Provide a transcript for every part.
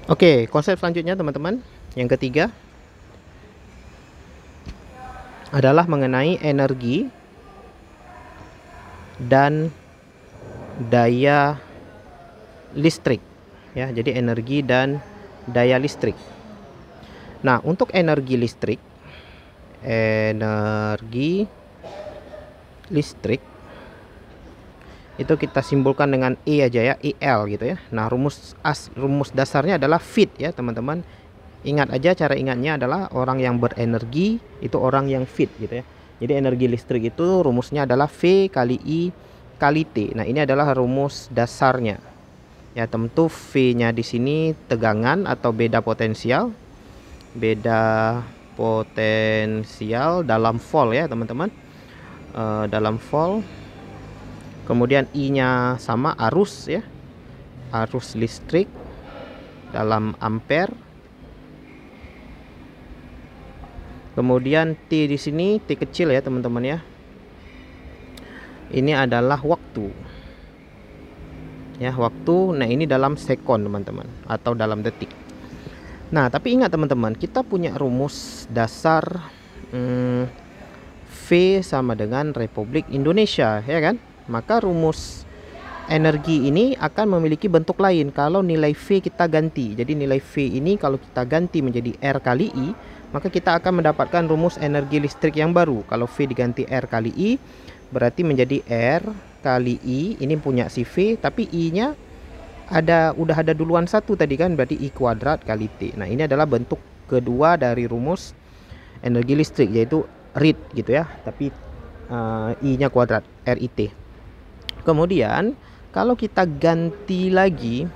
Oke, konsep selanjutnya teman-teman, yang ketiga adalah mengenai energi dan daya listrik ya. Jadi energi dan daya listrik. Nah, untuk energi listrik itu kita simbolkan dengan E aja ya, IL gitu ya. Nah, rumus dasarnya adalah fit ya, teman-teman. Ingat aja, cara ingatnya adalah orang yang berenergi itu orang yang fit gitu ya. Jadi energi listrik itu rumusnya adalah V kali I kali T. Nah, ini adalah rumus dasarnya. Ya, tentu V-nya di sini tegangan atau beda potensial. Beda potensial dalam volt ya, teman-teman. Dalam volt. Kemudian I-nya sama arus ya. Arus listrik dalam ampere. Kemudian T di sini T kecil ya, teman-teman ya. Ini adalah waktu. Ya, waktu. Nah, ini dalam sekon, teman-teman, atau dalam detik. Nah, tapi ingat teman-teman, kita punya rumus dasar V sama dengan Republik Indonesia, ya kan? Maka rumus energi ini akan memiliki bentuk lain kalau nilai V kita ganti. Jadi nilai V ini kalau kita ganti menjadi R kali I, maka kita akan mendapatkan rumus energi listrik yang baru. Kalau V diganti R kali I, berarti menjadi R kali I. Ini punya si V, tapi I-nya udah ada duluan satu tadi kan, berarti I kuadrat kali T. Nah, ini adalah bentuk kedua dari rumus energi listrik, yaitu RIT gitu ya, tapi I-nya kuadrat, RIT. Kemudian kalau kita ganti lagi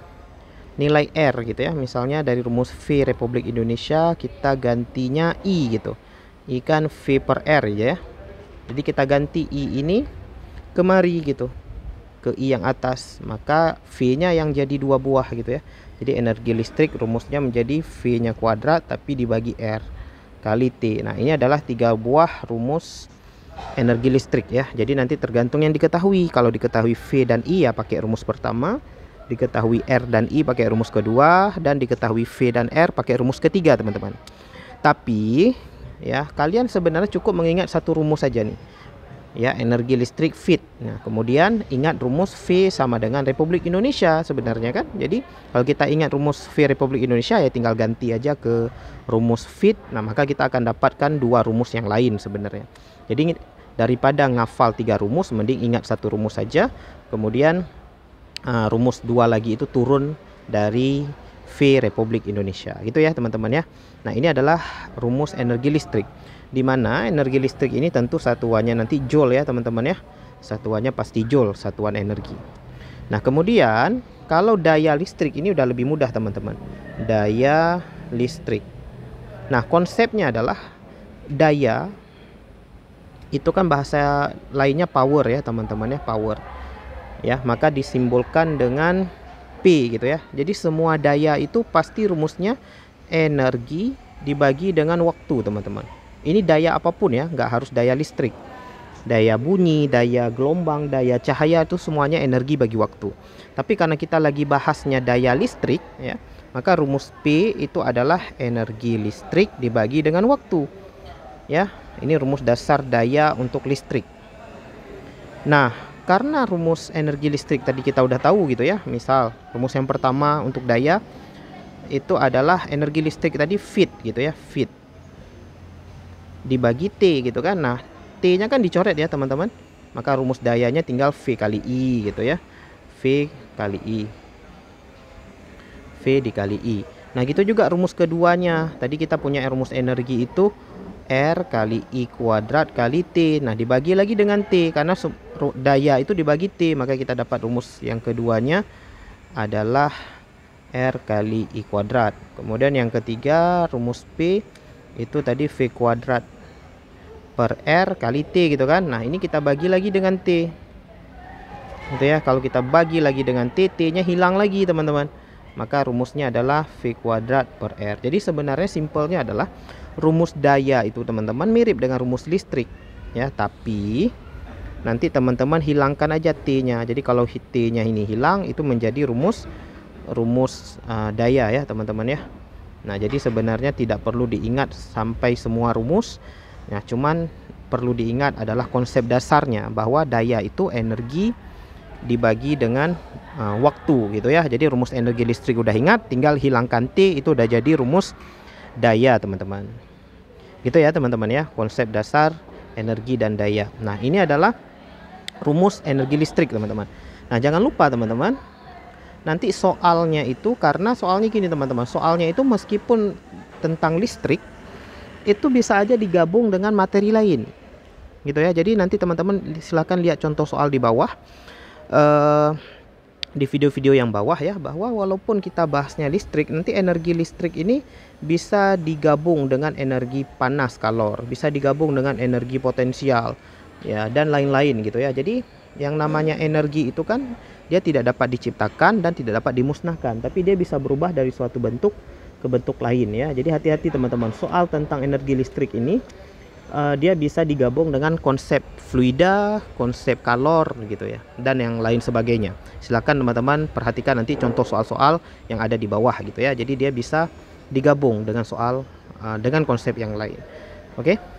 nilai R gitu ya, misalnya dari rumus V Republik Indonesia kita gantinya I gitu. I kan V per R ya. Jadi kita ganti I ini kemari gitu, ke I yang atas, maka V-nya yang jadi 2 buah gitu ya. Jadi energi listrik rumusnya menjadi V-nya kuadrat tapi dibagi R kali T. Nah, ini adalah 3 buah rumus energi listrik ya. Jadi nanti tergantung yang diketahui. Kalau diketahui V dan I ya pakai rumus pertama, diketahui R dan I pakai rumus kedua, dan diketahui V dan R pakai rumus ketiga, teman-teman. Tapi ya, kalian sebenarnya cukup mengingat satu rumus saja nih. Ya, energi listrik fit. Nah, kemudian ingat rumus V sama dengan Republik Indonesia sebenarnya kan. Jadi kalau kita ingat rumus V Republik Indonesia ya tinggal ganti aja ke rumus fit. Nah, maka kita akan dapatkan 2 rumus yang lain sebenarnya. Jadi daripada ngafal 3 rumus, mending ingat satu rumus saja. Kemudian rumus 2 lagi itu turun dari V Republik Indonesia. Gitu ya, teman-teman ya. Nah, ini adalah rumus energi listrik, di mana energi listrik ini tentu satuannya nanti joule ya, teman-teman ya. Satuannya pasti joule, satuan energi. Nah, kemudian kalau daya listrik ini udah lebih mudah, teman-teman. Daya listrik. Nah, konsepnya adalah daya itu kan bahasa lainnya power ya, teman-teman ya, power. Ya, maka disimbolkan dengan P gitu ya. Jadi semua daya itu pasti rumusnya energi dibagi dengan waktu, teman-teman. Ini daya apapun ya, nggak harus daya listrik. Daya bunyi, daya gelombang, daya cahaya itu semuanya energi bagi waktu. Tapi karena kita lagi bahasnya daya listrik ya, maka rumus P itu adalah energi listrik dibagi dengan waktu. Ya, ini rumus dasar daya untuk listrik. Nah, karena rumus energi listrik tadi kita udah tahu gitu ya. Misal rumus yang pertama untuk daya itu adalah energi listrik tadi fit gitu ya, fit dibagi T gitu kan. Nah, T-nya kan dicoret ya, teman-teman. Maka rumus dayanya tinggal V kali I gitu ya. V kali I. V dikali I. Nah, gitu juga rumus keduanya. Tadi kita punya rumus energi itu R kali I kuadrat kali T. Nah, dibagi lagi dengan T, karena daya itu dibagi T, maka kita dapat rumus yang keduanya adalah R kali I kuadrat. Kemudian yang ketiga rumus P itu tadi V kuadrat per R kali T gitu kan. Nah, ini kita bagi lagi dengan T gitu ya. Kalau kita bagi lagi dengan T, T-nya hilang lagi, teman-teman. Maka rumusnya adalah V kuadrat per R. Jadi sebenarnya simpelnya adalah rumus daya itu, teman-teman, mirip dengan rumus listrik ya, tapi nanti teman-teman hilangkan aja T-nya. Jadi kalau T-nya ini hilang, itu menjadi rumus rumus daya ya teman-teman ya. Nah, jadi sebenarnya tidak perlu diingat sampai semua rumus. Nah, cuman perlu diingat adalah konsep dasarnya, bahwa daya itu energi dibagi dengan waktu gitu ya. Jadi rumus energi listrik udah ingat, tinggal hilangkan T, itu udah jadi rumus daya teman-teman. Gitu ya teman-teman ya, konsep dasar energi dan daya. Nah, ini adalah rumus energi listrik teman-teman. Nah, jangan lupa teman-teman, nanti soalnya itu, karena soalnya gini teman-teman, soalnya itu meskipun tentang listrik, itu bisa aja digabung dengan materi lain gitu ya. Jadi nanti teman-teman silahkan lihat contoh soal di bawah, di video-video yang bawah ya, bahwa walaupun kita bahasnya listrik, nanti energi listrik ini bisa digabung dengan energi panas kalor, bisa digabung dengan energi potensial ya, dan lain-lain gitu ya. Jadi yang namanya energi itu kan dia tidak dapat diciptakan dan tidak dapat dimusnahkan, tapi dia bisa berubah dari suatu bentuk ke bentuk lain ya. Jadi hati-hati teman-teman, soal tentang energi listrik ini dia bisa digabung dengan konsep fluida, konsep kalor gitu ya, dan yang lain sebagainya. Silakan teman-teman perhatikan nanti contoh soal-soal yang ada di bawah gitu ya. Jadi dia bisa digabung dengan soal dengan konsep yang lain. Oke.